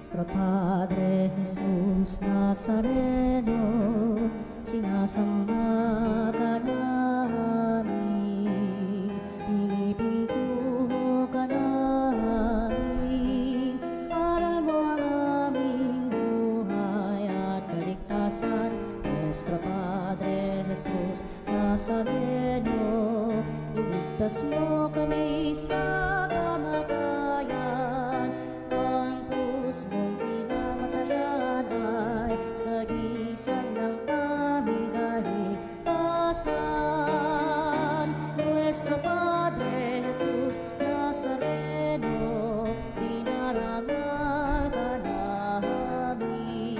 Nuestro Padre Jesús Nazareno, sinasamba ka namin, pinipintuho ka namin, aral mo ang aming buhay at kaligtasan. Nuestro Padre Jesús Nazareno, iligtas mo kami sa kamatayan. Ang krus mong pinamatayan ay sagisag ng aming kaligtasan. Nuestro Padre Jesus Nazareno, dinarangal ka namin.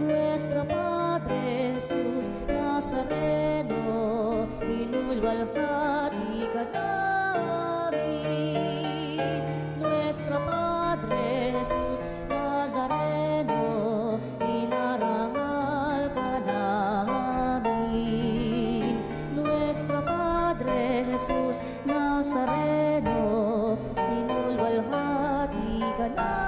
Nuestro Padre Jesus Nazareno, inulwalhati ka namin. Nuestro Padre Jesus Nazareno, inarangal ka namin. Nuestro Padre Jesus Nazareno, inulwalhati ka namin.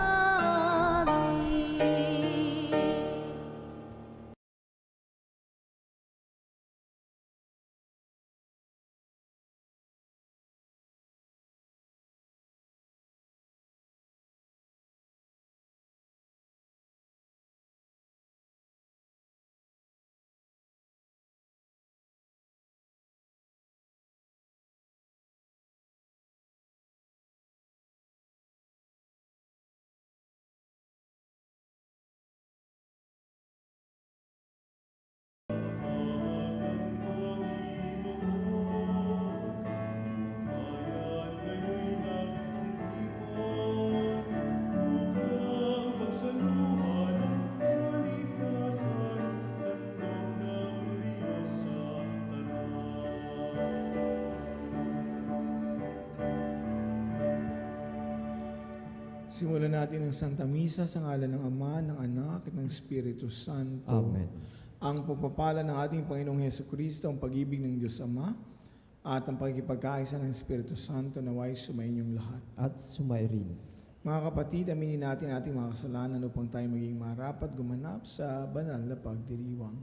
Simulan natin ang Santa Misa sa ngalan ng Ama, ng Anak, at ng Espiritu Santo. Amen. Ang pagpapala ng ating Panginoong Hesukristo, ang pag-ibig ng Diyos Ama, at ang pagkipagkaisa ng Espiritu Santo naway sumainyong lahat. At sumairin. Mga kapatid, aminin natin ating mga kasalanan upang tayo maging marapat gumanap sa banal na pagdiriwang.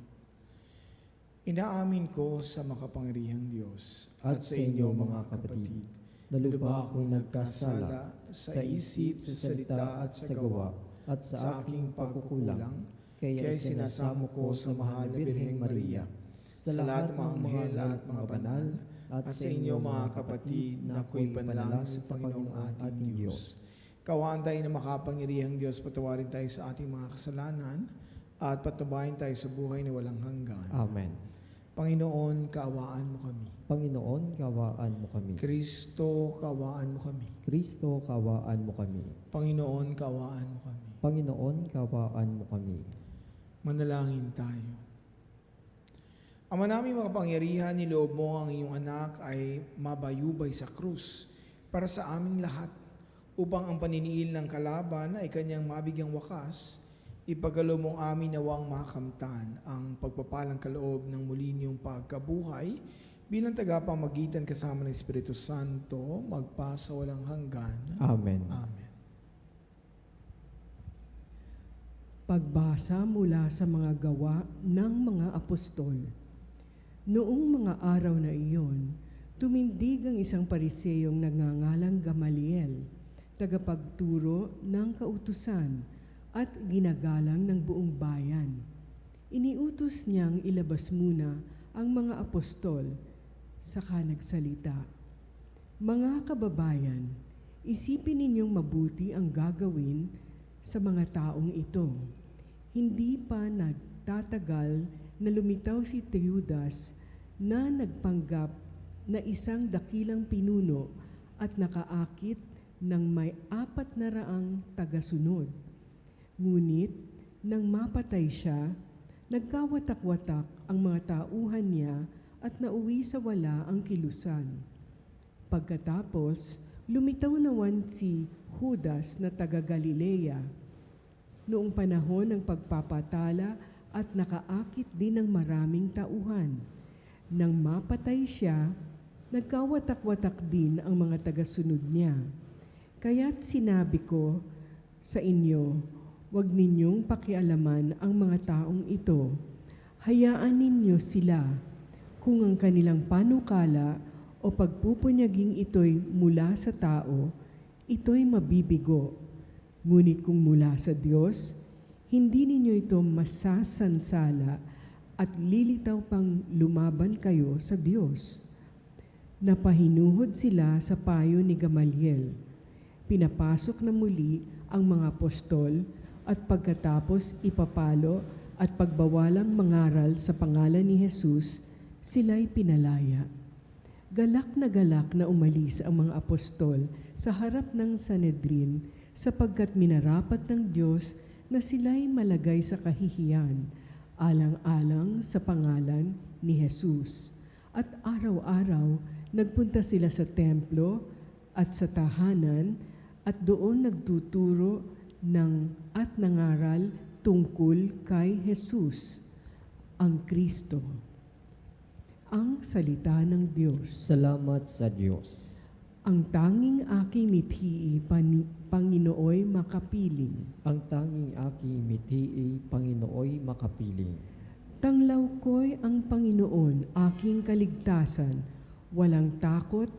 Inaamin ko sa makapangyarihang Diyos At sa inyo mga kapatid, na lubha akong nagkasala sa isip, sa salita at sa gawa, at sa aking pagkukulang, kaya sinasamo ko sa mahal na Birheng Maria, sa lahat ng mga anghel at mga banal, at sa inyo mga kapatid na ako'y panalangin sa Panginoong ating Diyos. Kawaan tayo na makapangyarihang Diyos, patawarin tayo sa ating mga kasalanan, at patubayan tayo sa buhay na walang hanggan. Amen. Panginoon, kaawaan mo kami. Panginoon, kawaan mo kami. Kristo, kaawaan mo kami. Kristo, kawaan mo kami. Panginoon, kaawaan mo kami. Panginoon, kawaan mo kami. Manalangin tayo. Ama namin makapangyarihan, niloob mo ang iyong anak ay mabayubay sa krus para sa aming lahat, upang ang paniniil ng kalaban ay kanyang mabigyang wakas. Ipagalo mong amin nawang makamtan ang pagpapalang kaloob ng muli niyong pagkabuhay bilang tagapamagitan kasama ng Espiritu Santo magpa sa walang hanggan. Amen. Amen. Pagbasa mula sa mga gawa ng mga apostol. Noong mga araw na iyon, tumindig ang isang pariseyong nagngangalang Gamaliel, tagapagturo ng kautusan, at ginagalang ng buong bayan. Iniutos niyang ilabas muna ang mga apostol, saka nagsalita. Mga kababayan, isipin ninyong mabuti ang gagawin sa mga taong ito. Hindi pa nagtatagal na lumitaw si Teudas na nagpanggap na isang dakilang pinuno at nakaakit ng may 400 tagasunod. Ngunit, nang mapatay siya, nagkawatak-watak ang mga tauhan niya at nauwi sa wala ang kilusan. Pagkatapos, lumitaw naman si Judas na taga-Galilea. Noong panahon ng pagpapatala at nakaakit din ng maraming tauhan. Nang mapatay siya, nagkawatak-watak din ang mga tagasunod niya. Kaya't sinabi ko, sa inyo, huwag ninyong pakialaman ang mga taong ito. Hayaan ninyo sila. Kung ang kanilang panukala o pagpupunyaging ito'y mula sa tao, ito'y mabibigo. Ngunit kung mula sa Diyos, hindi ninyo ito masasansala at lilitaw pang lumaban kayo sa Diyos. Napahinuhod sila sa payo ni Gamaliel. Pinapasok na muli ang mga apostol at pagkatapos ipapalo at pagbawalang mangaral sa pangalan ni Jesus, sila'y pinalaya. Galak na umalis ang mga apostol sa harap ng Sanhedrin sapagkat minarapat ng Diyos na sila'y malagay sa kahihiyan, alang-alang sa pangalan ni Jesus. At araw-araw, nagpunta sila sa templo at sa tahanan at doon nagtuturo at nangaral tungkol kay Jesus, ang Kristo. Ang salita ng Diyos. Salamat sa Diyos. Ang tanging aking mithi, Panginooy makapiling. Ang tanging aking mithi, Panginooy makapiling. Tanglaw ko'y ang Panginoon, aking kaligtasan. Walang takot,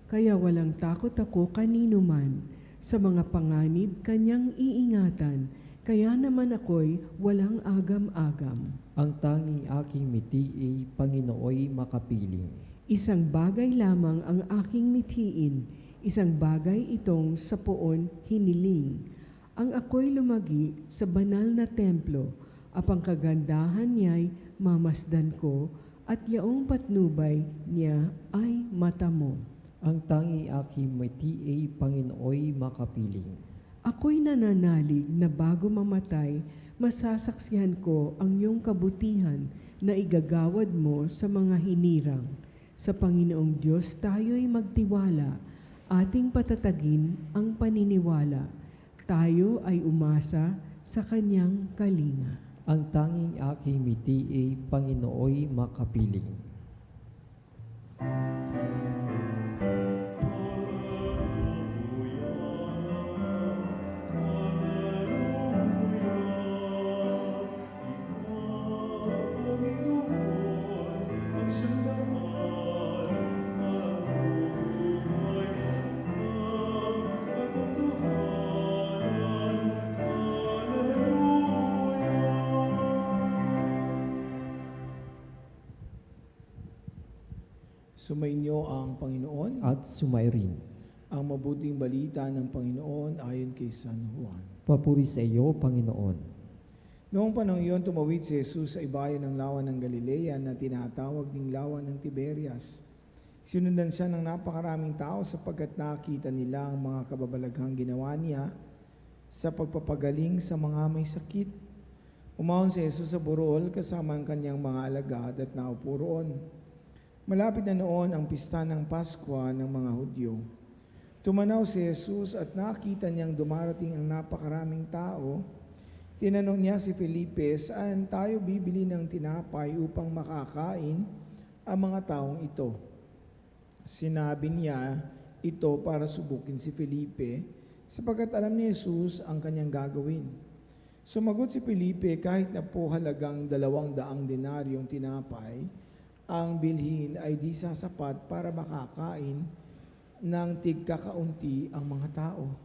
kaya walang takot ako kanino man. Sa mga panganib, kanyang iingatan, kaya naman ako'y walang agam-agam. Ang tanging aking mithi, Panginooy makapiling. Isang bagay lamang ang aking mithiin, isang bagay itong sa poon hiniling. Ang ako'y lumagi sa banal na templo, apang kagandahan niya'y mamasdan ko, at yaong patnubay niya ay mata mo. Ang tanging aking mithi, Panginooy makapiling. Ako'y nananalig na bago mamatay, masasaksihan ko ang iyong kabutihan na igagawad mo sa mga hinirang. Sa Panginoong Diyos tayo'y magtiwala, ating patatagin ang paniniwala. Tayo ay umasa sa kanyang kalinga. Ang tanging aking mithi, Panginooy makapiling. Sumainyo ang Panginoon. At sumairin. Ang mabuting balita ng Panginoon ayon kay San Juan. Papuri sa iyo, Panginoon. Noong panahon iyon, tumawid si Jesus sa ibayan ng lawa ng Galilea na tinatawag ding lawa ng Tiberias. Sinundan siya ng napakaraming tao sapagkat nakita nila ang mga kababalaghang ginawa niya sa pagpapagaling sa mga may sakit. Umahon si Jesus sa burol kasama ang kanyang mga alagad at naupo roon. Malapit na noon ang pista ng Pasko ng mga Hudyo. Tumanaw si Jesus at nakita niyang dumarating ang napakaraming tao. Tinanong niya si Felipe, saan tayo bibili ng tinapay upang makakain ang mga taong ito? Sinabi niya ito para subukin si Felipe, sapagkat alam ni Jesus ang kanyang gagawin. Sumagot si Felipe, kahit na po halagang 200 denaryong tinapay, ang bilhin ay di sasapat para makakain ng tigkakaunti ang mga tao.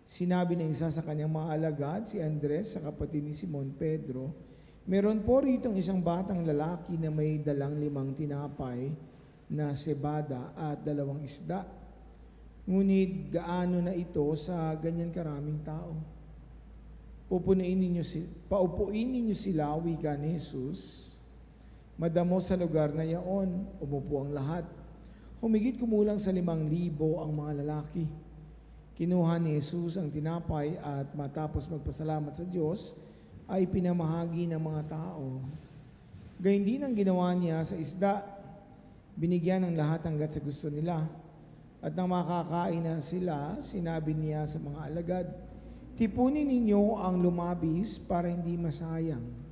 Sinabi ng isa sa kanyang mga alagad, si Andres, sa kapatid ni Simon Pedro, meron po ritong isang batang lalaki na may dalang 5 tinapay na cebada at 2 isda. Ngunit gaano na ito sa ganyan karaming tao? Paupuin ninyo sila, wika ni Jesus. Madamo sa lugar na yaon, umupo ang lahat. Humigit kumulang sa 5,000 ang mga lalaki. Kinuha ni Jesus ang tinapay at matapos magpasalamat sa Diyos, ay pinamahagi ng mga tao. Gayun din ang ginawa niya sa isda. Binigyan ng lahat hanggat sa gusto nila. At nang makakain na sila, sinabi niya sa mga alagad, tipunin ninyo ang lumabis para hindi masayang.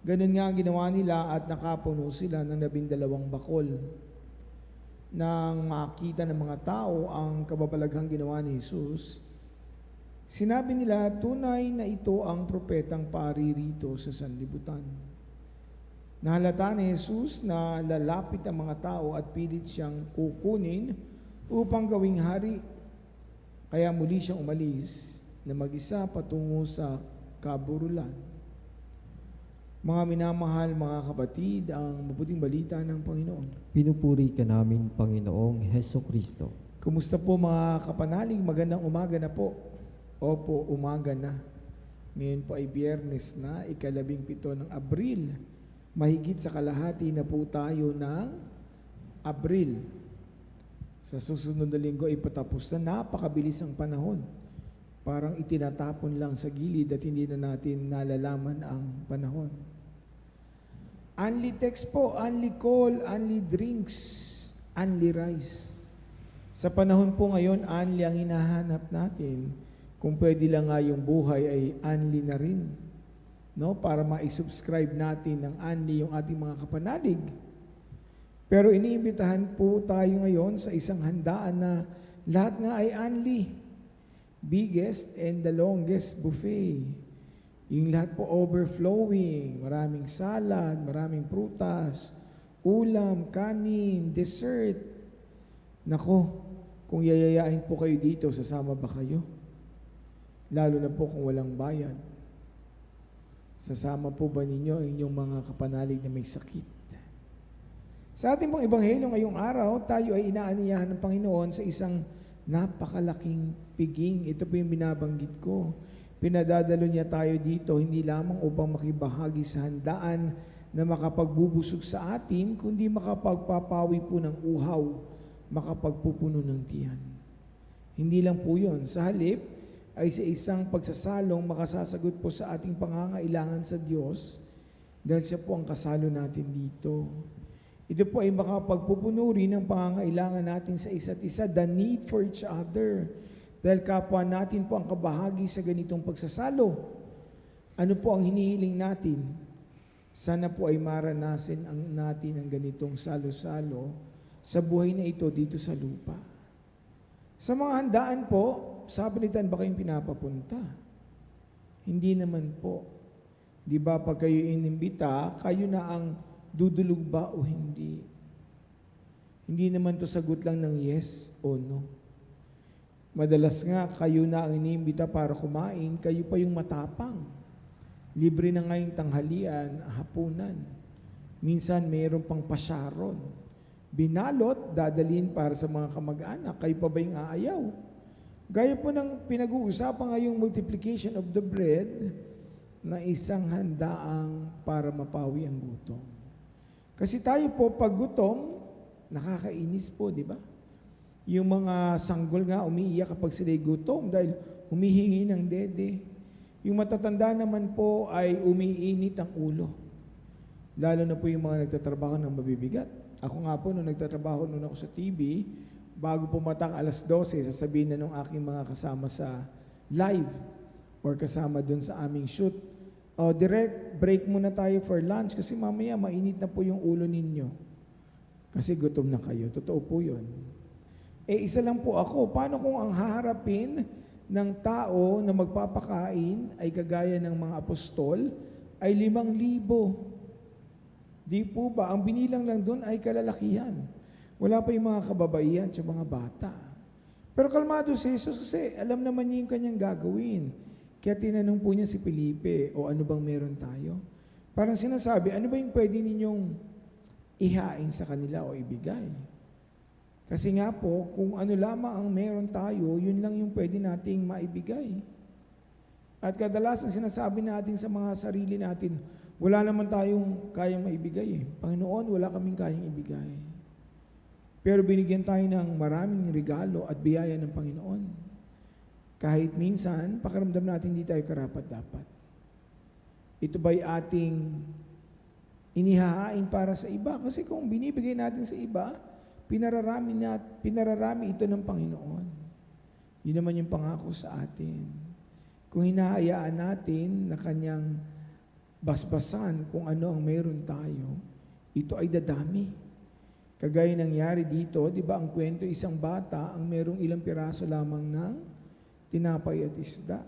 Ganun nga ang ginawa nila at nakapuno sila ng 12 bakol. Nang makita ng mga tao ang kababalaghang ginawa ni Jesus, Sinabi nila, tunay na ito ang propetang paririto sa sanlibutan. Nahalata ni Jesus na lalapit ang mga tao at pilit siyang kukunin upang gawing hari. Kaya muli siyang umalis na mag-isa patungo sa kaburulan. Mga minamahal, mga kapatid, ang mabuting balita ng Panginoon. Pinupuri ka namin, Panginoong Heso Kristo. Kumusta po mga kapanalig? Magandang umaga na po. Opo, umaga na. Ngayon po ay Biyernes na, 17 ng Abril. Mahigit sa kalahati na po tayo ng Abril. Sa susunod na linggo ay patapos na. Napakabilis ang panahon. Parang itinatapon lang sa gilid at hindi na natin nalalaman ang panahon. Only text po, only call, only drinks, only rice. Sa panahon po ngayon, only ang hinahanap natin. Kung pwede lang nga yung buhay ay only na rin. No? Para ma-subscribe natin ng only yung ating mga kapanalig. Pero iniimbitahan po tayo ngayon sa isang handaan na lahat nga ay only. Biggest and the longest buffet. Yung lahat po overflowing, maraming salad, maraming prutas, ulam, kanin, dessert. Nako, kung yayayain po kayo dito, sasama ba kayo? Lalo na po kung walang bayad. Sasama po ba ninyo ang inyong mga kapanalig na may sakit? Sa ating pong ebanghelyo ngayong araw, tayo ay inaaniyahan ng Panginoon sa isang napakalaking piging. Ito po yung binabanggit ko. Pinadadalo niya tayo dito hindi lamang upang makibahagi sa handaan na makapagbubusog sa atin, kundi makapagpapawi po ng uhaw, makapagpupuno ng tiyan. Hindi lang po yun. Sa halip, ay sa isang pagsasalong makasasagot po sa ating pangangailangan sa Diyos dahil siya po ang kasalo natin dito. Ito po ay makapagpupuno rin ng pangangailangan natin sa isa't isa, the need for each other. Dahil kapwa natin po ang kabahagi sa ganitong pagsasalo. Ano po ang hinihiling natin? Sana po ay maranasin natin ang ganitong salo-salo sa buhay na ito dito sa lupa. Sa mga handaan po, sa palitan ba kayong pinapapunta? Hindi naman po. Di ba pag kayo inimbita, kayo na ang dudulog ba o hindi? Hindi naman to sagot lang ng yes o no. Madalas nga, kayo na ang inimbita para kumain, kayo pa yung matapang. Libre na ngayong tanghalian, hapunan. Minsan mayroon pang pasyaron. Binalot, dadalhin para sa mga kamag-anak. Kayo pa ba yung aayaw? Gaya po ng pinag-uusapan ngayong multiplication of the bread na isang handaang para mapawi ang gutom. Kasi tayo po pag gutom, nakakainis po, di ba? Yung mga sanggol nga umiiyak kapag sila'y gutom dahil humihingi ng dede. Yung matatanda naman po ay umiinit ang ulo. Lalo na po yung mga nagtatrabaho ng mabibigat. Ako nga po, nung nagtatrabaho noon ako sa TV, bago pumatang 12:00, sasabihin na nung aking mga kasama sa live or kasama dun sa aming shoot, direct, break muna tayo for lunch kasi mamaya mainit na po yung ulo ninyo. Kasi gutom na kayo. Totoo po yun. Isa lang po ako. Paano kung ang haharapin ng tao na magpapakain ay kagaya ng mga apostol ay 5,000? Di po ba? Ang binilang lang doon ay kalalakihan. Wala pa yung mga kababaihan at mga bata. Pero kalmado si Jesus kasi alam naman niya yung kanyang gagawin. Kaya tinanong po niya si Felipe, o ano bang meron tayo? Parang sinasabi, ano ba yung pwede ninyong ihain sa kanila o ibigay? Kasi nga po, kung ano lamang ang meron tayo, yun lang yung pwede nating maibigay. At kadalasan sinasabi natin sa mga sarili natin, wala naman tayong kayang maibigay. Panginoon, wala kaming kayang ibigay. Pero binigyan tayo ng maraming regalo at biyaya ng Panginoon. Kahit minsan, pakiramdam natin hindi tayo karapat-dapat. Ito ba'y ating inihahain para sa iba? Kasi kung binibigay natin sa iba, pinararami ito ng Panginoon. Yun naman yung pangako sa atin. Kung hinahayaan natin na kanyang basbasan kung ano ang meron tayo, ito ay dadami. Kagaya nangyari dito, di ba ang kwento, isang bata ang merong ilang piraso lamang ng tinapay at isda.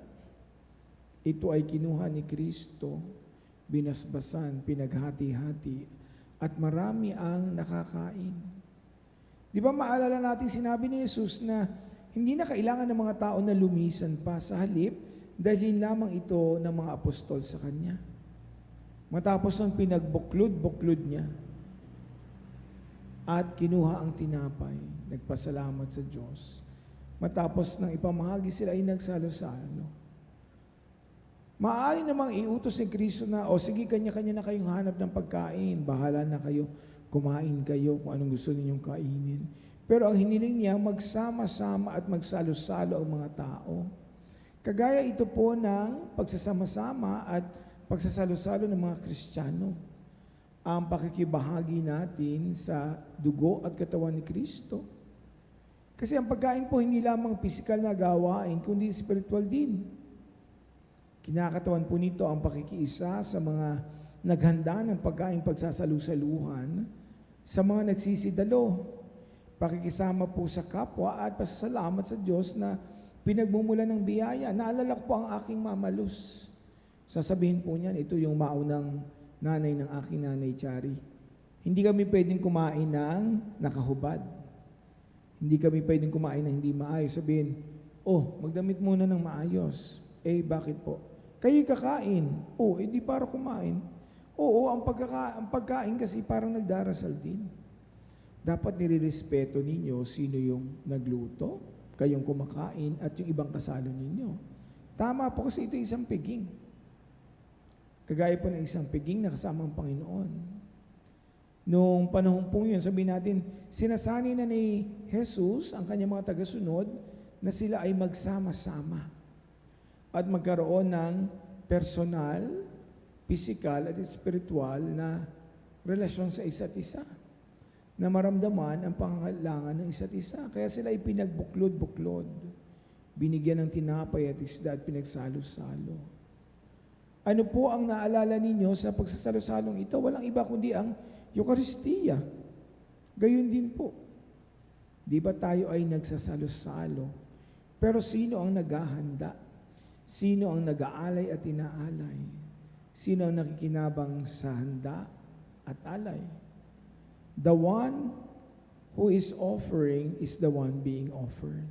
Ito ay kinuha ni Kristo, binasbasan, pinaghati-hati, at marami ang nakakain. Di ba maalala natin sinabi ni Jesus na hindi na kailangan ng mga tao na lumisan pa, sa halip, dalhin lamang ito ng mga apostol sa Kanya. Matapos ng pinagbuklod-buklod niya, at kinuha ang tinapay, nagpasalamat sa Diyos. Matapos ng ipamahagi sila ay nagsalo-salo. Maaari namang iutos ni Kristo na, o sige, kanya-kanya na kayong hanap ng pagkain, bahala na kayo, kumain kayo kung anong gusto ninyong kainin. Pero ang hiniling niya, magsama-sama at magsalo-salo ang mga tao. Kagaya ito po ng pagsasama-sama at pagsasalo-salo ng mga Kristiyano. Ang pakikibahagi natin sa dugo at katawan ni Kristo. Kasi ang pagkain po hindi lamang pisikal na gawain, kundi spiritual din. Kinakatawan po nito ang pakikiisa sa mga naghanda ng pagkain pagsasalu-saluhan, sa mga nagsisidalo, pakikisama po sa kapwa at pasasalamat sa Diyos na pinagmumulan ng biyaya. Naalala ko po ang aking mamalus. Sasabihin po niyan, ito yung maunang nanay ng aking nanay Chari. Hindi kami pwedeng kumain ng nakahubad. Hindi kami pwedeng kumain ng hindi maayos. Sabihin, magdamit muna ng maayos. Bakit po? Kayo'y kakain. Hindi para kumain. Ang pagkain kasi parang nagdarasal din. Dapat nirerespeto ninyo sino yung nagluto, kayong kumakain, at yung ibang kasalo ninyo. Tama po kasi ito isang piging. Kagaya po ng isang piging na kasama ang Panginoon. Noong panahon po yun, sabihin natin, sinasani na ni Jesus ang kanyang mga tagasunod na sila ay magsama-sama at magkaroon ng personal, physical at spiritual na relasyon sa isa't isa, na maramdaman ang pangangailangan ng isa't isa. Kaya sila ay pinagbuklod-buklod, binigyan ng tinapay at isda at pinagsalo-salo. Ano po ang naalala ninyo sa pagsasalo-salong ito? Walang iba kundi ang Eucharistia. Gayon din po. Di ba tayo ay nagsasalo-salo? Pero sino ang naghahanda? Sino ang nag-aalay at inaalay? Sino ang nakikinabang sa handa at alay? The one who is offering is the one being offered.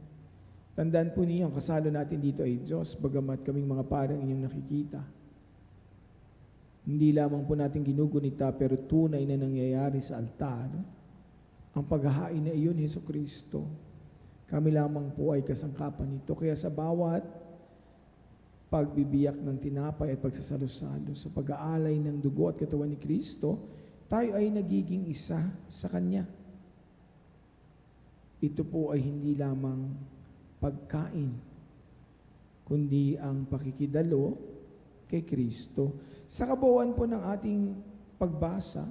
Tandaan po ninyo, ang kasalo natin dito ay Diyos, bagamat kaming mga parang inyong nakikita. Hindi lamang po natin ginugunita, pero tunay na nangyayari sa altar. Ang paghahain na iyon, Hesukristo. Kami lamang po ay kasangkapan nito. Kaya sa bawat pagbibiyak ng tinapay at pagsasalo-salo, sa pag-aalay ng dugo at katawan ni Kristo, tayo ay nagiging isa sa Kanya. Ito po ay hindi lamang pagkain, kundi ang pakikidalo kay Kristo. Sa kabuuan po ng ating pagbasa,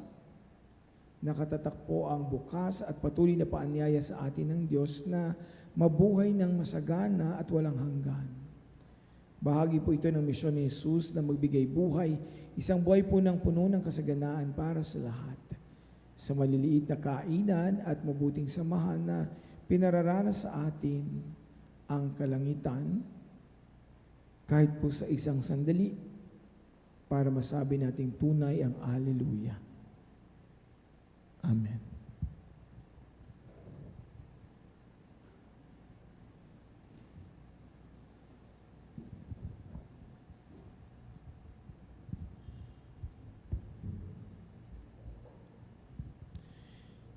nakatatak po ang bukas at patuloy na paanyaya sa atin ng Diyos na mabuhay ng masagana at walang hanggan. Bahagi po ito ng misyon ni Jesus na magbigay buhay, isang buhay po ng puno ng kasaganaan para sa lahat. Sa maliliit na kainan at mabuting samahan na pinararanas sa atin ang kalangitan, kahit po sa isang sandali, para masabi nating tunay ang Alleluia. Amen.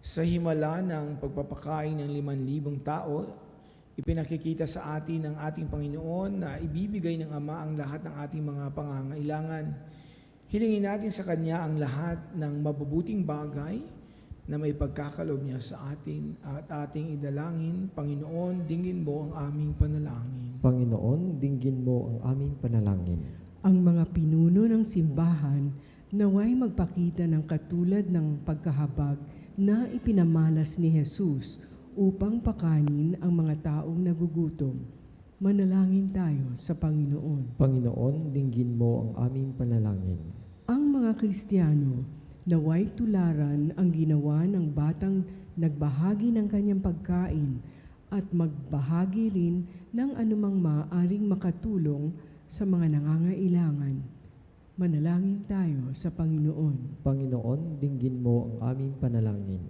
Sa himala ng pagpapakain ng 5,000 tao, ipinakikita sa atin ng ating Panginoon na ibibigay ng Ama ang lahat ng ating mga pangangailangan. Hilingin natin sa Kanya ang lahat ng mabubuting bagay na may pagkakaloob niya sa atin at ating idalangin. Panginoon, dinggin mo ang aming panalangin. Panginoon, dinggin mo ang aming panalangin. Ang mga pinuno ng simbahan naway magpakita ng katulad ng pagkahabag na ipinamalas ni Jesus upang pakanin ang mga taong nagugutom. Manalangin tayo sa Panginoon. Panginoon, dinggin mo ang aming panalangin. Ang mga Kristiyano naway tularan ang ginawa ng batang nagbahagi ng kanyang pagkain at magbahagi rin ng anumang maaaring makatulong sa mga nangangailangan. Manalangin tayo sa Panginoon. Panginoon, dinggin mo ang aming panalangin.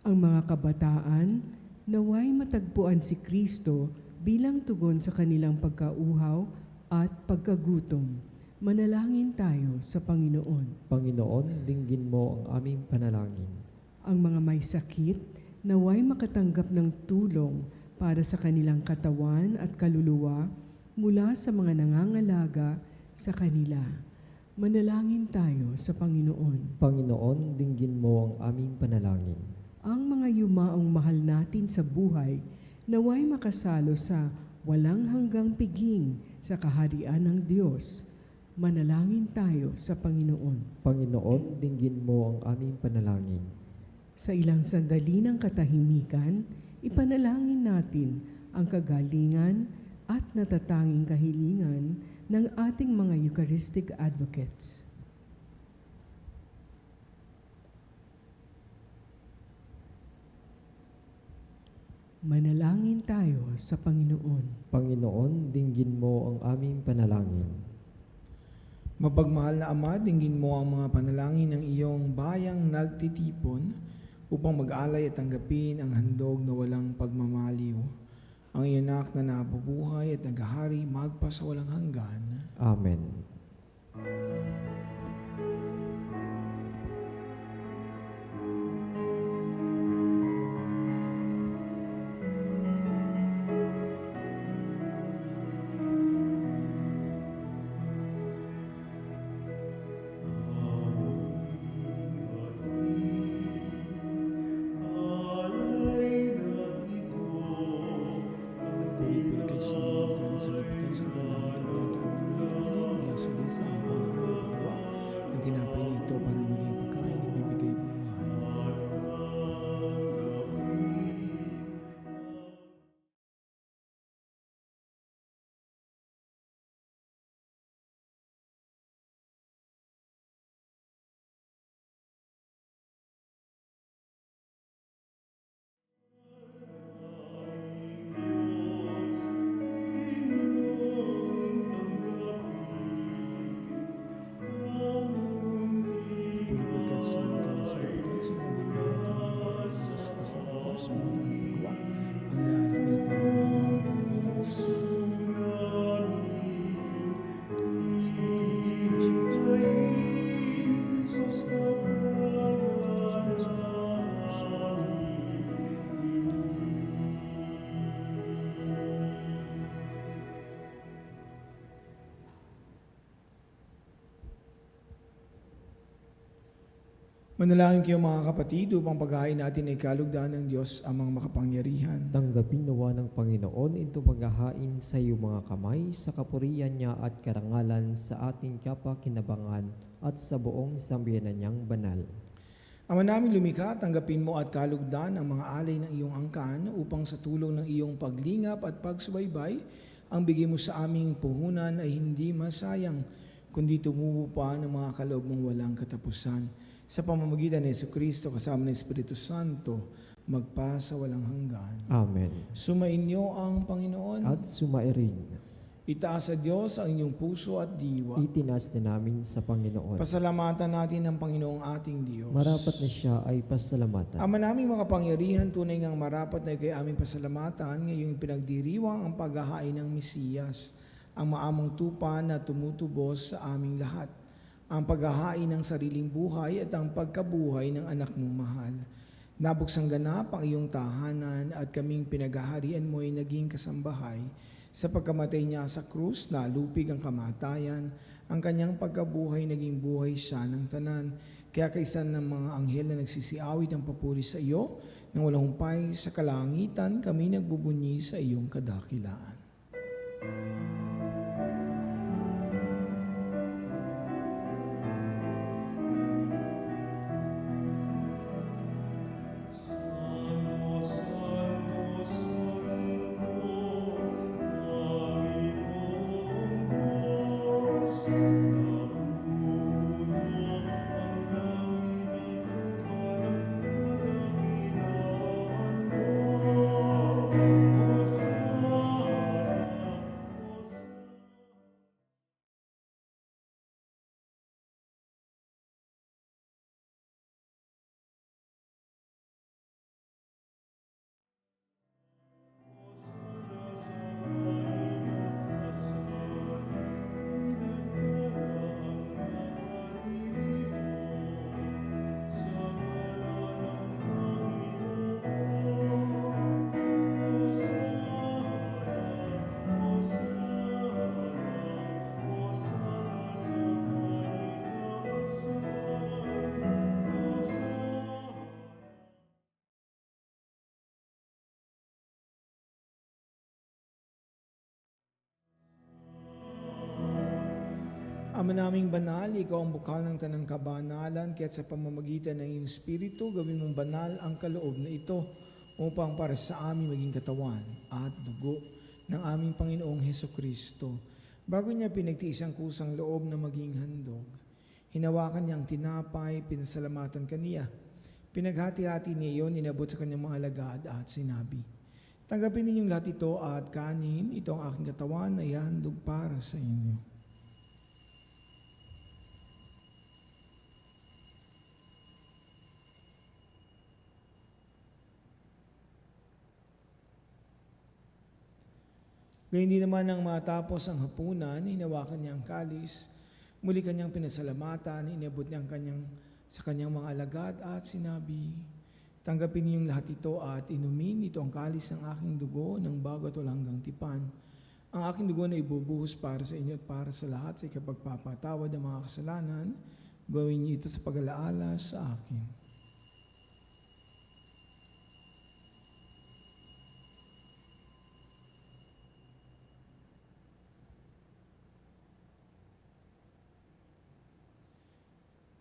Ang mga kabataan naway matagpuan si Kristo bilang tugon sa kanilang pagkauhaw at pagkagutom. Manalangin tayo sa Panginoon. Panginoon, dinggin mo ang aming panalangin. Ang mga may sakit naway makatanggap ng tulong para sa kanilang katawan at kaluluwa mula sa mga nangangalaga sa kanila. Manalangin tayo sa Panginoon. Panginoon, dinggin mo ang aming panalangin. Ang mga yumaong mahal natin sa buhay naway makasalo sa walang hanggang piging sa kaharian ng Diyos. Manalangin tayo sa Panginoon. Panginoon, dinggin mo ang aming panalangin. Sa ilang sandali ng katahimikan, ipanalangin natin ang kagalingan at natatanging kahilingan ng ating mga Eucharistic advocates. Manalangin tayo sa Panginoon. Panginoon, dinggin mo ang aming panalangin. Mapagmahal na Ama, dinggin mo ang mga panalangin ng iyong bayang nagtitipon upang mag-alay at tanggapin ang handog na walang pagmamaliw. Ang iyong anak na nabubuhay at naghahari magpasawalang hanggan. Amen. Pagpili kay Sinod, kaya sa lapitan sa panalangin ng Lord, mula sa lupa ang buwan ng ating magawa. Ang tinapay nito para maging pagkain, ibibigay buhay. Pagpili kay Sinod, kaya sa lapitan sa panalangin ng Lord, mula sa katas ng oras, mga paggawa. Ang lahat ay para maging ng Diyos. Manalangin kayo mga kapatid upang paghahain natin ay kalugdan ng Diyos amang makapangyarihan. Tanggapin nawa ng Panginoon ito paghahain sa iyong mga kamay sa kapurihan niya at karangalan sa ating kapakinabangan at sa buong sambayanan niyang banal. Ama namin lumikha, tanggapin mo at kalugdan ang mga alay ng iyong angkan upang sa tulong ng iyong paglingap at pagsubaybay, ang bigay mo sa aming puhunan ay hindi masayang, kundi tumubo pa ng mga kaloob mong walang katapusan. Sa pamamagitan ni Jesucristo kasama ng Espiritu Santo, magpasa walang hanggan. Amen. Sumainyo ang Panginoon. At sumairin, Itaas sa Diyos ang inyong puso at diwa. itinas na namin sa Panginoon. Pasalamatan natin ang Panginoong ating Diyos. Marapat na siya ay pasalamatan. Ama naming makapangyarihan, tunay ngang marapat na kay aming pasalamatan, ngayong pinagdiriwang ang paghahain ng Mesiyas, ang maamong tupa na tumutubos sa aming lahat, ang paghahain ng sariling buhay at ang pagkabuhay ng anak mong mahal. Nabuksang ganap ang iyong tahanan at kaming pinaghaharian mo ay naging kasambahay. Sa pagkamatay niya sa krus, nalupig ang kamatayan, ang kanyang pagkabuhay naging buhay siya ng tanan. Kaya kaisan ng mga anghel na nagsisiawit ang papuri sa iyo, nang walang humpay sa kalangitan, kami nagbubunyi sa iyong kadakilaan. Ama naming banal, ikaw ang bukal ng tanang kabanalan, kaya't sa pamamagitan ng iyong Espiritu, gawin mong banal ang kaloob na ito upang para sa amin maging katawan at dugo ng aming Panginoong Heso Kristo. Bago niya pinagtiis ang kusang loob na maging handog, hinawakan niya ang tinapay, pinasalamatan kaniya. Pinaghati-hati niya iyon, inabot sa kanyang mga alagad at sinabi, "Tanggapin ninyong lahat ito at kanin, ito ang aking katawan na ihahandog para sa inyo." Gayun din naman nang matapos ang hapunan, hinawakan niya ang kalis, muli kanyang pinasalamatan, inabot niya sa kanyang mga alagad at sinabi, "Tanggapin niyong lahat ito at inumin, ito ang kalis ng aking dugo ng bago at walang hanggang tipan. Ang aking dugo na ibubuhos para sa inyo at para sa lahat sa ikapagpapatawad ng mga kasalanan. Gawin niyo ito sa pag-alaala sa akin."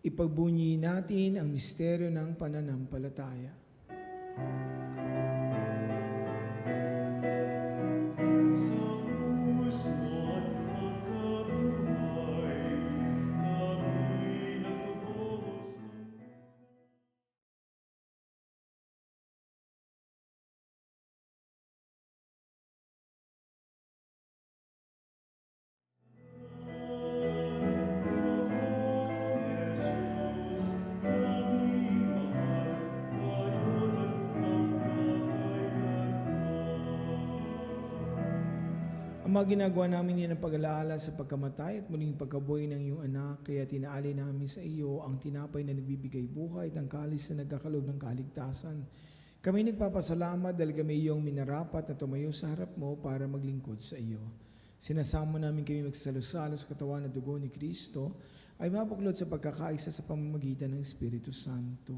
Ipagbunyi natin ang misteryo ng pananampalataya. Ang mga ginagawa namin yan ang pag-alaala sa pagkamatay at muling pagkabuhay ng iyong anak, kaya tinaali namin sa iyo ang tinapay na nagbibigay buhay at ang kalis na nagkakaloob ng kaligtasan. Kami nagpapasalamat dahil kami iyong minarapat na tumayo sa harap mo para maglingkod sa iyo. Sinasamo namin kami magsasalo-salo sa katawan at dugo ni Kristo ay mabuklod sa pagkakaisa sa pamamagitan ng Espiritu Santo.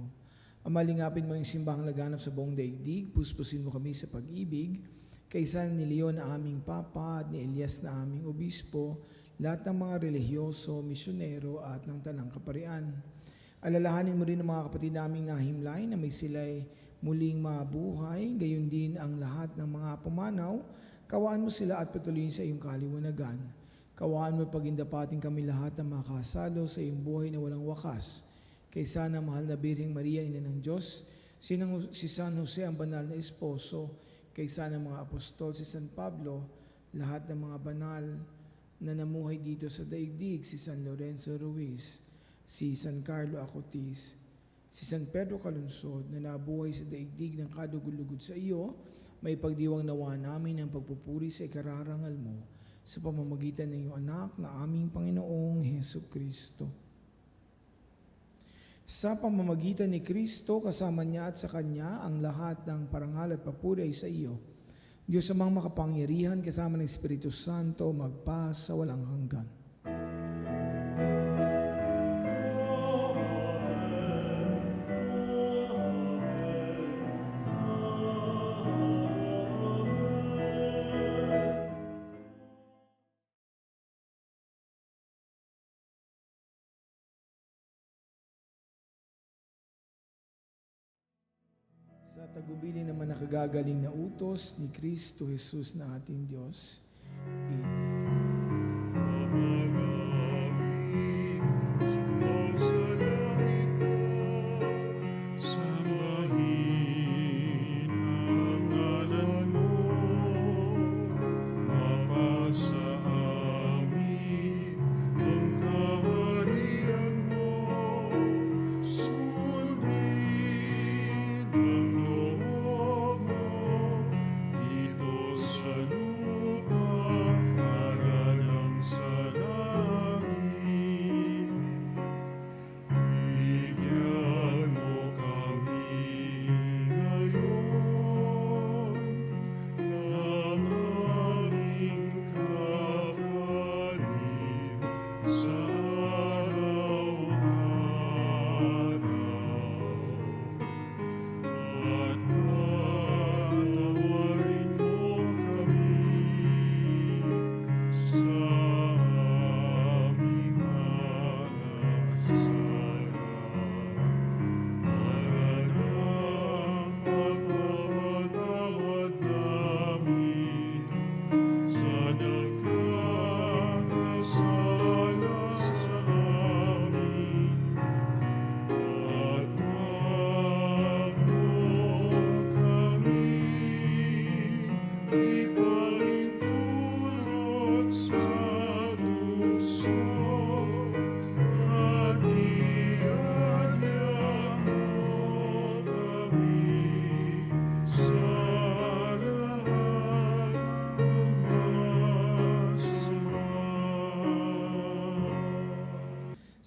Amalingapin mo yung simbahang laganap sa buong daigdig, puspusin mo kami sa pag-ibig, kaysa ni Leon na aming Papa at ni Elias na aming Obispo, lahat ng mga relihiyoso, misyonero at ng Tanang Kaparian. Alalahanin mo rin ang mga kapatid naming nahimlay na may sila'y muling mabuhay, gayon din ang lahat ng mga pumanaw. Kawaan mo sila at patuloyin sa iyong kaliwanagan. Kawaan mo pagindapating kami lahat na makasalo sa iyong buhay na walang wakas. Kaysa na mahal na Birheng Maria, Ina ng Diyos, si San Jose ang banal na esposo, kaysa ng mga apostol, si San Pablo, lahat ng mga banal na namuhay dito sa daigdig, si San Lorenzo Ruiz, si San Carlo Acutis, si San Pedro Calunsod na nabuhay sa daigdig ng kadugulugod sa iyo, may pagdiwang nawa namin ang pagpupuri sa ikararangal mo sa pamamagitan ng iyong anak na aming Panginoong Heso Kristo. Sa pamamagitan ni Kristo, kasama niya at sa Kanya, ang lahat ng parangal at papuri ay sa iyo. Diyos amang makapangyarihan, kasama ng Espiritu Santo, magpa sa walang hanggan. Sa tagubilin naman nakagagaling na utos ni Kristo Jesus na ating Diyos. Sumasalangit ka, sambahin ang ngalan mo.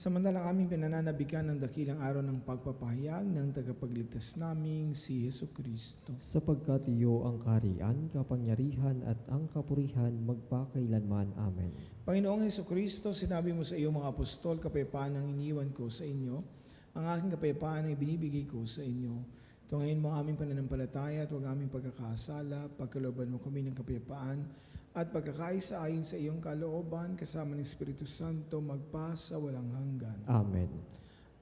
Samantalang aming pinananabikan ng dakilang araw ng pagpapahayag ng tagapagligtas naming si Hesu Kristo. Sapagkat iyo ang kaharian, kapangyarihan at ang kapurihan magpakailanman. Amen. Panginoong Hesu Kristo, sinabi mo sa iyong mga apostol, kapayapaan ang iniwan ko sa inyo, ang aking kapayapaan ay binibigay ko sa inyo. Tungayin mo aming pananampalataya at huwag aming pagkakasala, pagkalooban mo kami ng kapayapaan at pagkakaisa ayon sa iyong kalooban kasama ng Espiritu Santo magpa sa walang hanggan. Amen.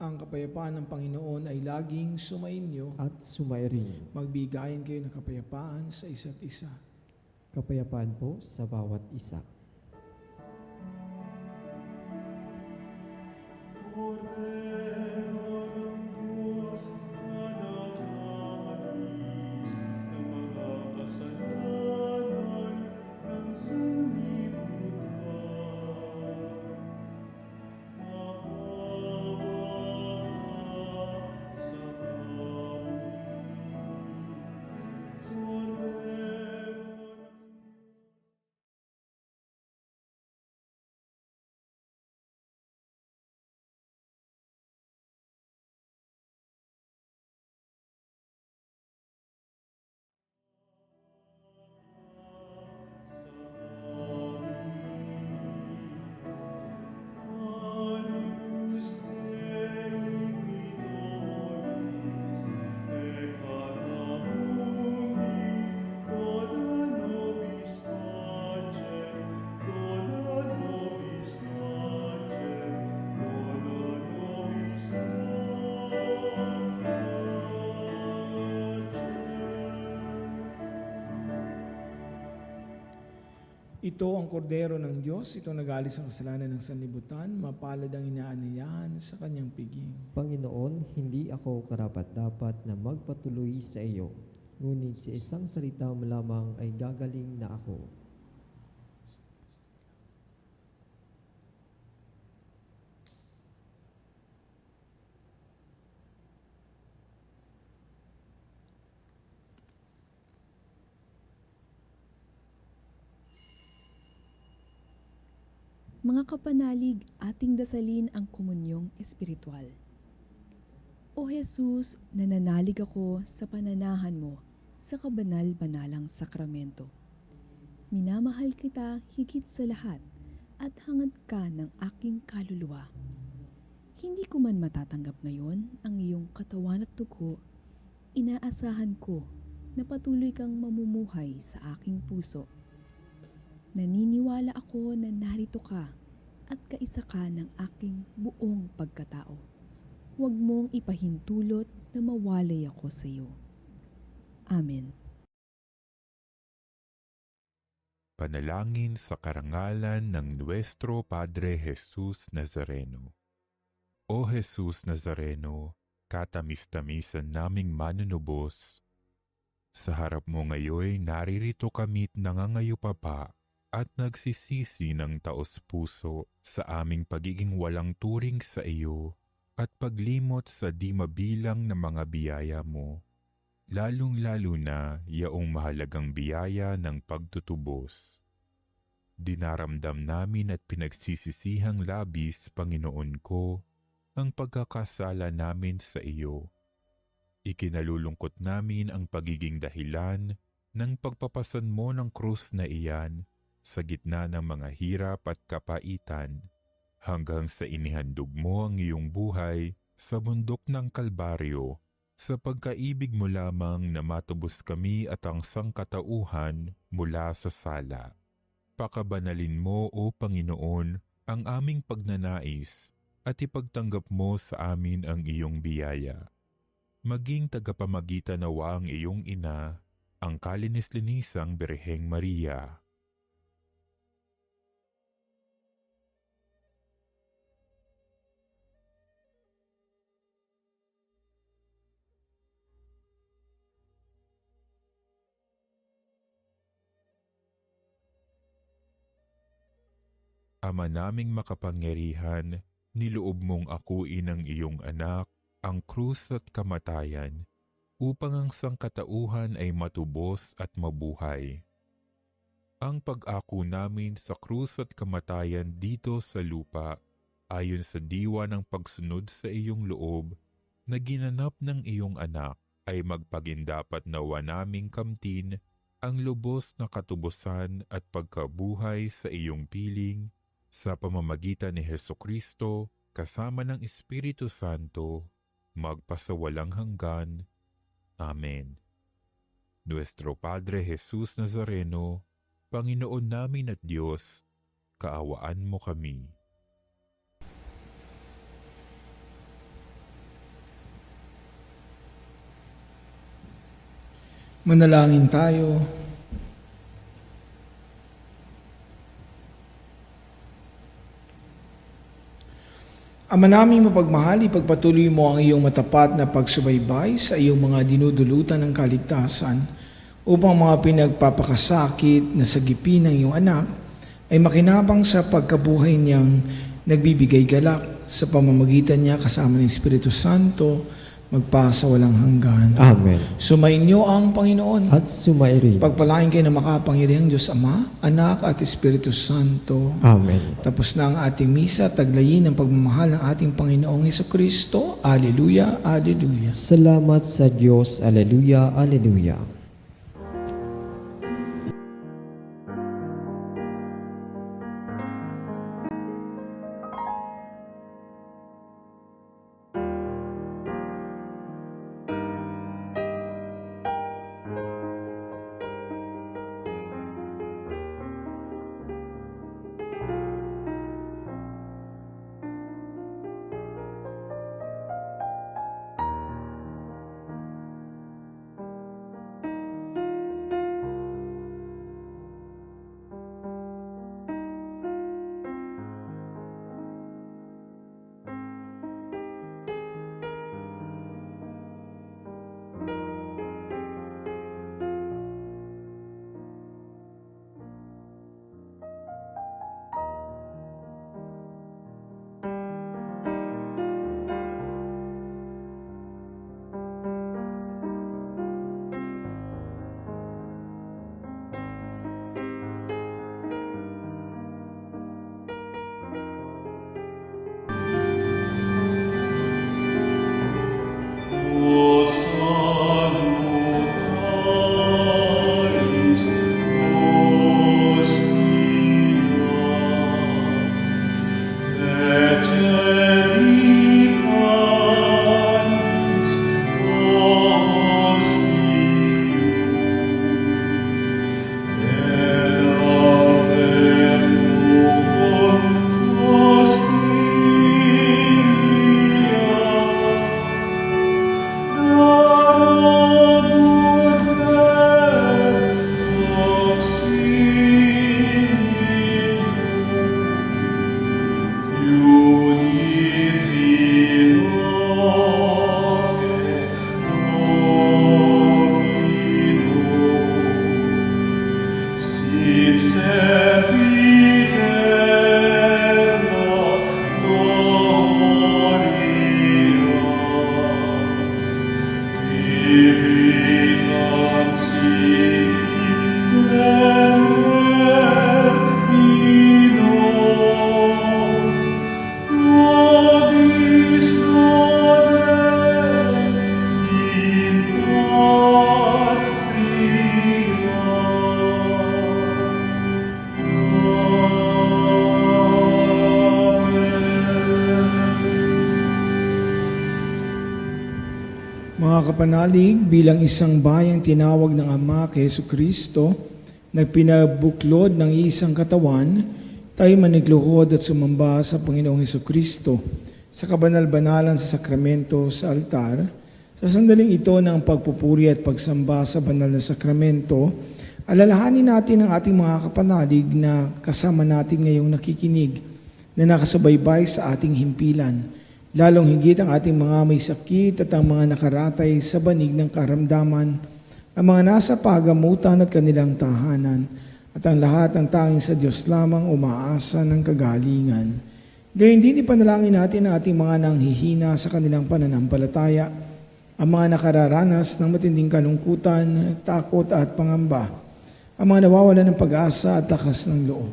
Ang kapayapaan ng Panginoon ay laging sumainyo. At sumairin. Magbigayan kayo ng kapayapaan sa isa't isa. Kapayapaan po sa bawat isa. Ito ang kordero ng Diyos, ito nag-alis ang kasalanan ng sanlibutan, mapalad ang inaanyayahan sa kanyang piging. Panginoon, hindi ako karapat-dapat na magpatuloy sa iyo, ngunit sa isang salita mo lamang ay gagaling na ako. Mga kapanalig, ating dasalin ang komunyong espiritual. O Jesus, nananalig ako sa pananahan mo sa kabanal-banalang sakramento. Minamahal kita higit sa lahat at hangad ka ng aking kaluluwa. Hindi ko man matatanggap ngayon ang iyong katawan at dugo, inaasahan ko na patuloy kang mamumuhay sa aking puso. Naniniwala ako na narito ka at kaisa ka ng aking buong pagkatao. Huwag mong ipahintulot na mawalay ako sa iyo. Amen. Panalangin sa karangalan ng Nuestro Padre Jesus Nazareno. O Jesus Nazareno, katamis-tamisan naming manunubos, sa harap mo ngayon naririto kami't nangangayupapa at nagsisisi ng taos-puso sa aming pagiging walang turing sa iyo at paglimot sa di mabilang na mga biyaya mo, lalong-lalo na yaong mahalagang biyaya ng pagtutubos. Dinaramdam namin at pinagsisisihang labis, Panginoon ko, ang pagkakasala namin sa iyo. Ikinalulungkot namin ang pagiging dahilan ng pagpapasan mo ng krus na iyan sa gitna ng mga hirap at kapaitan, hanggang sa inihandog mo ang iyong buhay sa bundok ng Kalbaryo, sa pagkaibig mo lamang na matubos kami at ang sangkatauhan mula sa sala. Pakabanalin mo, O Panginoon, ang aming pagnanais at ipagtanggap mo sa amin ang iyong biyaya. Maging tagapamagitan nawa ang iyong ina, ang kalinis-linisang Birheng Maria. Ama naming makapangyarihan, niloob mong akuin ang iyong anak, ang krus at kamatayan, upang ang sangkatauhan ay matubos at mabuhay. Ang pag-ako namin sa krus at kamatayan dito sa lupa ayon sa diwa ng pagsunod sa iyong loob na ginanap ng iyong anak, ay magpagindapat nawa naming kamtin ang lubos na katubusan at pagkabuhay sa iyong piling sa pamamagitan ni Hesukristo kasama ng Espiritu Santo, magpasawalang hanggan. Amen. Nuestro Padre Jesus Nazareno, Panginoon namin at Diyos, kaawaan mo kami. Manalangin tayo. Ama naming mapagmahal, ipagpatuloy mo ang iyong matapat na pagsubaybay sa iyong mga dinudulutan ng kaligtasan upang mga pinagpapakasakit na sagipin ng iyong anak ay makinabang sa pagkabuhay niyang nagbibigay galak sa pamamagitan niya kasama ng Espiritu Santo magpasa walang hanggan. Amen. Sumainyo ang Panginoon. At sumairin. Pagpalain kayo ng makapangyarihang Diyos Ama, Anak at Espiritu Santo. Amen. Tapos na ang ating misa, taglayin ang pagmamahal ng ating Panginoong Hesukristo. Alleluia, alleluia. Salamat sa Diyos. Alleluia, alleluia. Mga kapanalig, bilang isang bayang tinawag ng Ama kay Hesukristo, nagpinabuklod ng isang katawan, tayo manigluhod at sumamba sa Panginoong Hesukristo sa kabanal-banalan sa sakramento sa altar. Sa sandaling ito ng pagpupuri at pagsamba sa banal na sakramento, alalahanin natin ang ating mga kapanalig na kasama natin ngayong nakikinig na nakasubaybay sa ating himpilan. Lalong higit ang ating mga may sakit at ang mga nakaratay sa banig ng karamdaman, ang mga nasa pagamutan at kanilang tahanan, at ang lahat ng tanging sa Diyos lamang umaasa ng kagalingan. Gayun din ipanalangin natin ang ating mga nanghihina sa kanilang pananampalataya, ang mga nakararanas ng matinding kalungkutan, takot at pangamba, ang mga nawawalan ng pag-asa at takas ng loob.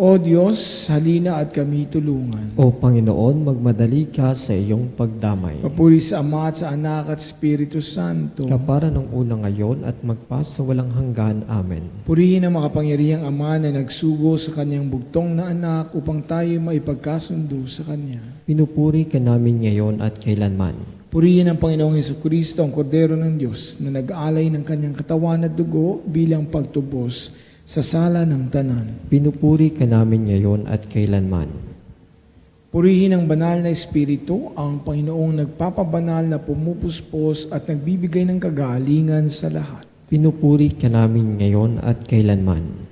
O Diyos, halina at kami tulungan. O Panginoon, magmadali ka sa iyong pagdamay. Papuri sa Ama at sa Anak at Espiritu Santo. Kapara ng una ngayon at magpasa walang hanggan. Amen. Purihin ang makapangyarihang Ama na nagsugo sa kanyang bugtong na anak upang tayo maipagkasundo sa Kanya. Pinupuri ka namin ngayon at kailanman. Purihin ang Panginoong Hesukristo, ang Kordero ng Diyos, na nag-aalay ng kanyang katawan at dugo bilang pagtubos sa sala ng tanan. Pinupuri ka namin ngayon at kailanman. Purihin ang banal na Espiritu, ang Panginoong nagpapabanal na pumupuspos at nagbibigay ng kagalingan sa lahat. Pinupuri ka namin ngayon at kailanman.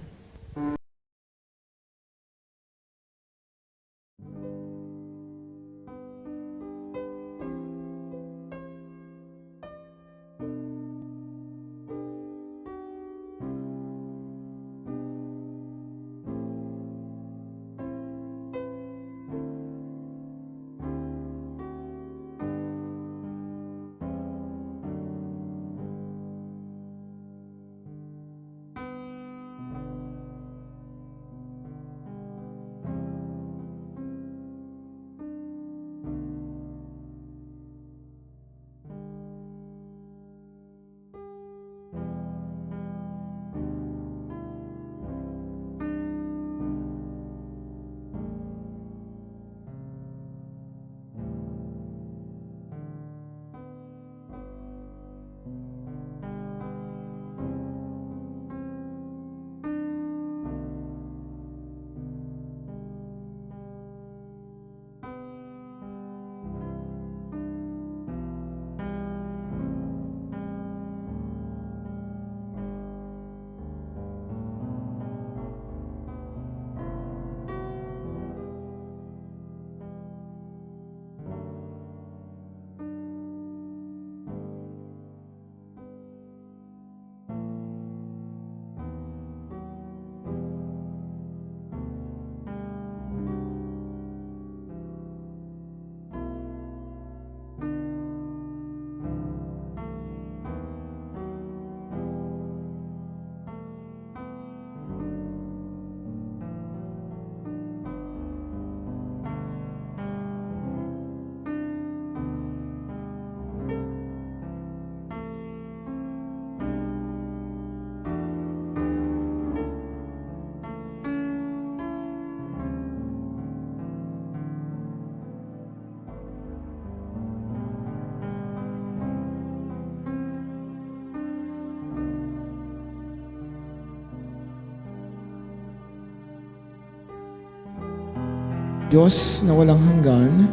Diyos na walang hanggan,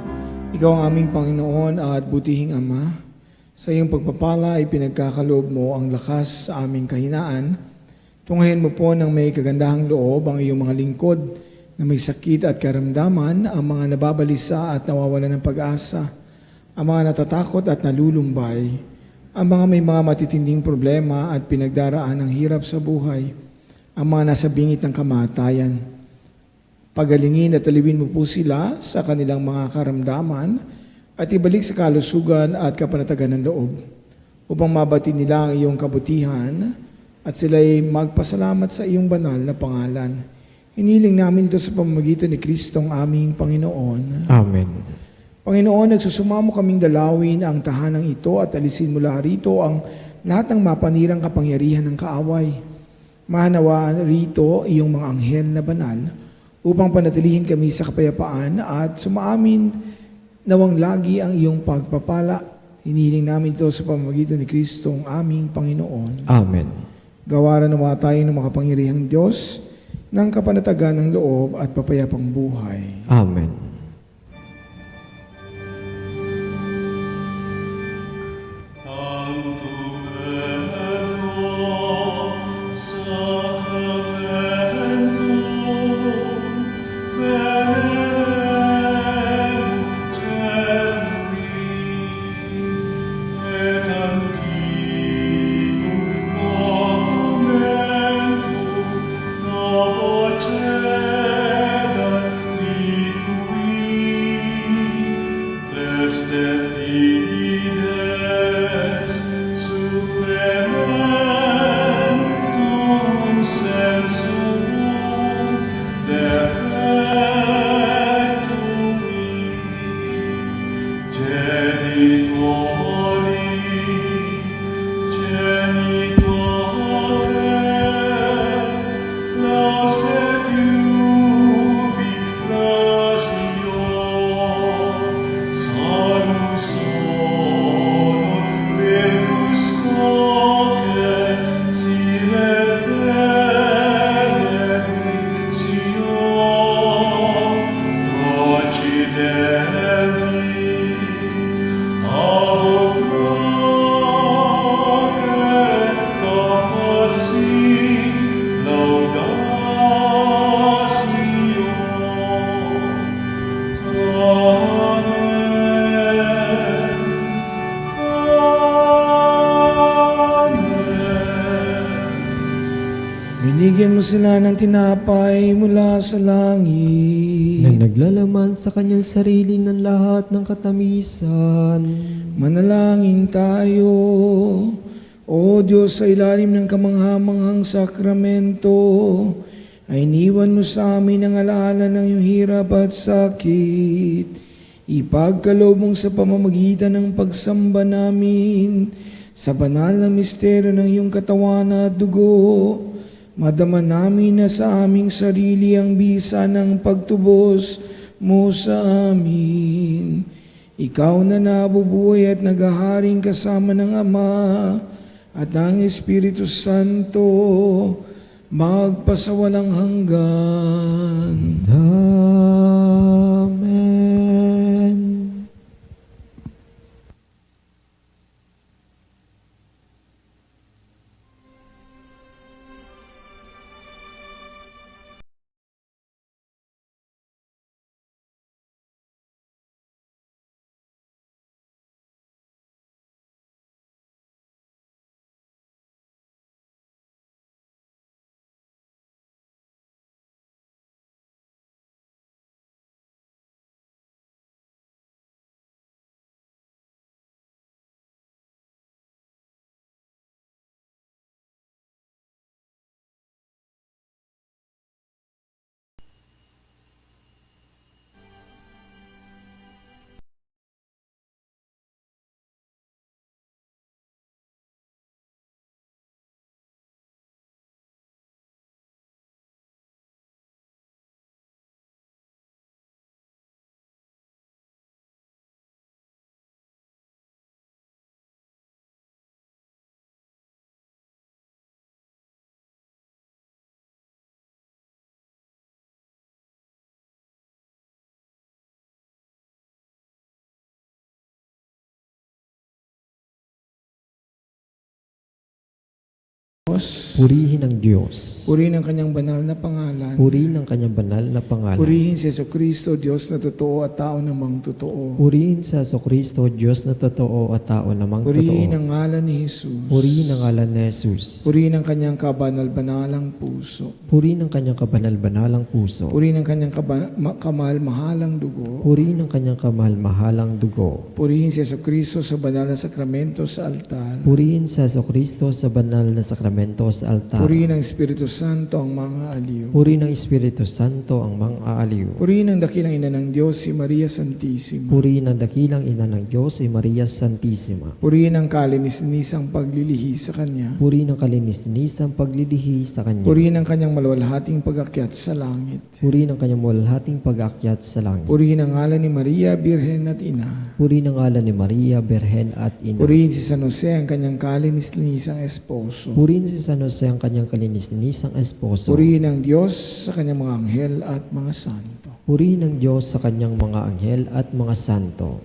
Ikaw ang aming Panginoon at butihing Ama. Sa iyong pagpapala ay pinagkakaloob mo ang lakas sa aming kahinaan. Tunghayin mo po ng may kagandahang loob ang iyong mga lingkod na may sakit at karamdaman, ang mga nababalisa at nawawalan ng pag-asa, ang mga natatakot at nalulumbay, ang mga may mga matitinding problema at pinagdaraan ng hirap sa buhay, ang mga nasa bingit ng kamatayan. Pagalingin at alawin mo po sila sa kanilang mga karamdaman at ibalik sa kalusugan at kapanatagan ng loob upang mabati nila ang iyong kabutihan at sila'y magpasalamat sa iyong banal na pangalan. Hiniling namin ito sa pamamagitan ni Kristong aming Panginoon. Amen. Panginoon, nagsusumamo kaming dalawin ang tahanang ito at alisin mula rito ang lahat ng mapanirang kapangyarihan ng kaaway. Mahanawaan rito iyong mga anghel na banal upang panatilihin kami sa kapayapaan at sumaamin nawang lagi ang iyong pagpapala. Hinihiling namin ito sa pamamagitan ni Kristong aming Panginoon. Amen. Gawaran nawa tayo ng makapangyarihang Diyos ng kapanatagan ng loob at papayapang buhay. Amen. Binigyan mo sila ng tinapay mula sa langit. Nang naglalaman sa kanyang sarili ng lahat ng katamisan. Manalangin tayo. O Diyos, sa ilalim ng kamanghamanghang sakramento, ay iniwan mo sa amin ang alaala ng iyong hirap at sakit. Ipagkaloob mong sa pamamagitan ng pagsamba namin sa banal na misteryo ng iyong katawan at dugo, madama namin na sa aming sarili ang bisa ng pagtubos mo sa amin. Ikaw na nabubuhay at naghaharing kasama ng Ama at ng Espiritu Santo, magpasawalang hanggan. Amen. Purihin ang Diyos. Purihin ang kanyang banal na pangalan. Purihin ang kanyang banal na pangalan. Purihin si Jesucristo, Diyos na totoo at tao namang totoo. Purihin sa Jesucristo, Diyos na totoo at tao namang Purihin totoo. ang ngalan ni Jesus. Purihin ang ngalan ni Jesus. Purihin ang kanyang kabanal-banalang puso. Purihin ang kanyang kabanal-banalang puso. Purihin ang kanyang kamahal-mahalang dugo. Purihin ang kanyang kamahal-mahalang dugo. Purihin si Jesucristo sa banal na sakramento sa altar. Purihin sa Jesucristo sa banal na sakramento sa altar. Purihin ang Espiritu Santo ang mga aliw. Purihin ang Espiritu Santo ang mga aaliw. Purihin ang dakilang ina ng Diyos, si Maria Santissima. Purihin ang dakilang ina ng Diyos, si Maria Santissima. Purihin ang kalinis-nisang paglilihi sa Kanya. Purihin ang kalinis-nisang paglilihi sa Kanya. Purihin ang kanyang maluwalhating pag-akyat sa langit. Purihin ang kanyang malalhating pag-akyat sa langit. Purihin ang ngalan ni Maria, Birhen at Ina. Purihin ang ngalan ni Maria, Berhen at Ina. Purihin si San Jose, ang kanyang kalinis-nisang esposo. Purihin si San Jose ang kanyang kalinis-nisang esposo. Purihin ang Diyos sa kanyang mga anghel at mga santo. Purihin ang Diyos sa kanyang mga anghel at mga santo.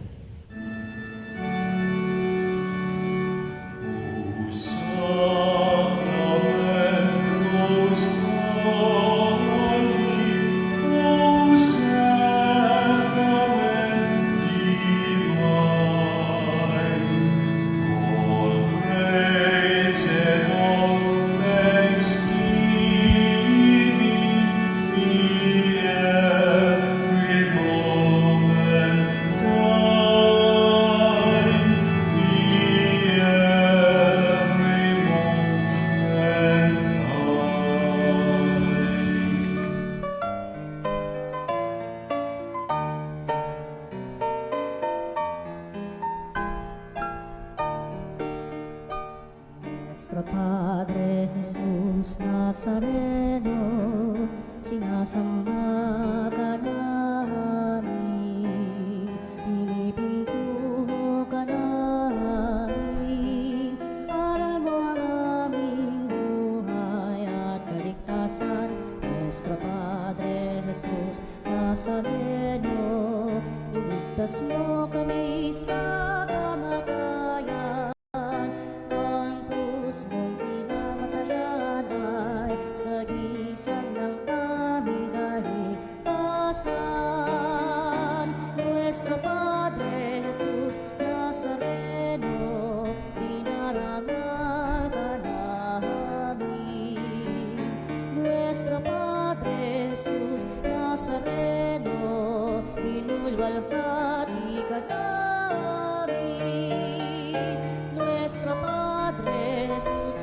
Every moment Nuestro Padre Jesus Nazareno, sinasamba ka namin, pinipintuho ka namin, aral mo ang aming buhay at kaligtasan. Nuestro Padre Jesus Nazareno, iligtas mo kami sa kamatayan. Ang krus mong pinamatayan ay sagisag ng aming kaligtasan. Nuestro Padre Jesus Nazareno, dinarangal ka namin. Nuestro Padre Jesus Nazareno, inulwalhati ka namin. Nuestro Padre Jesus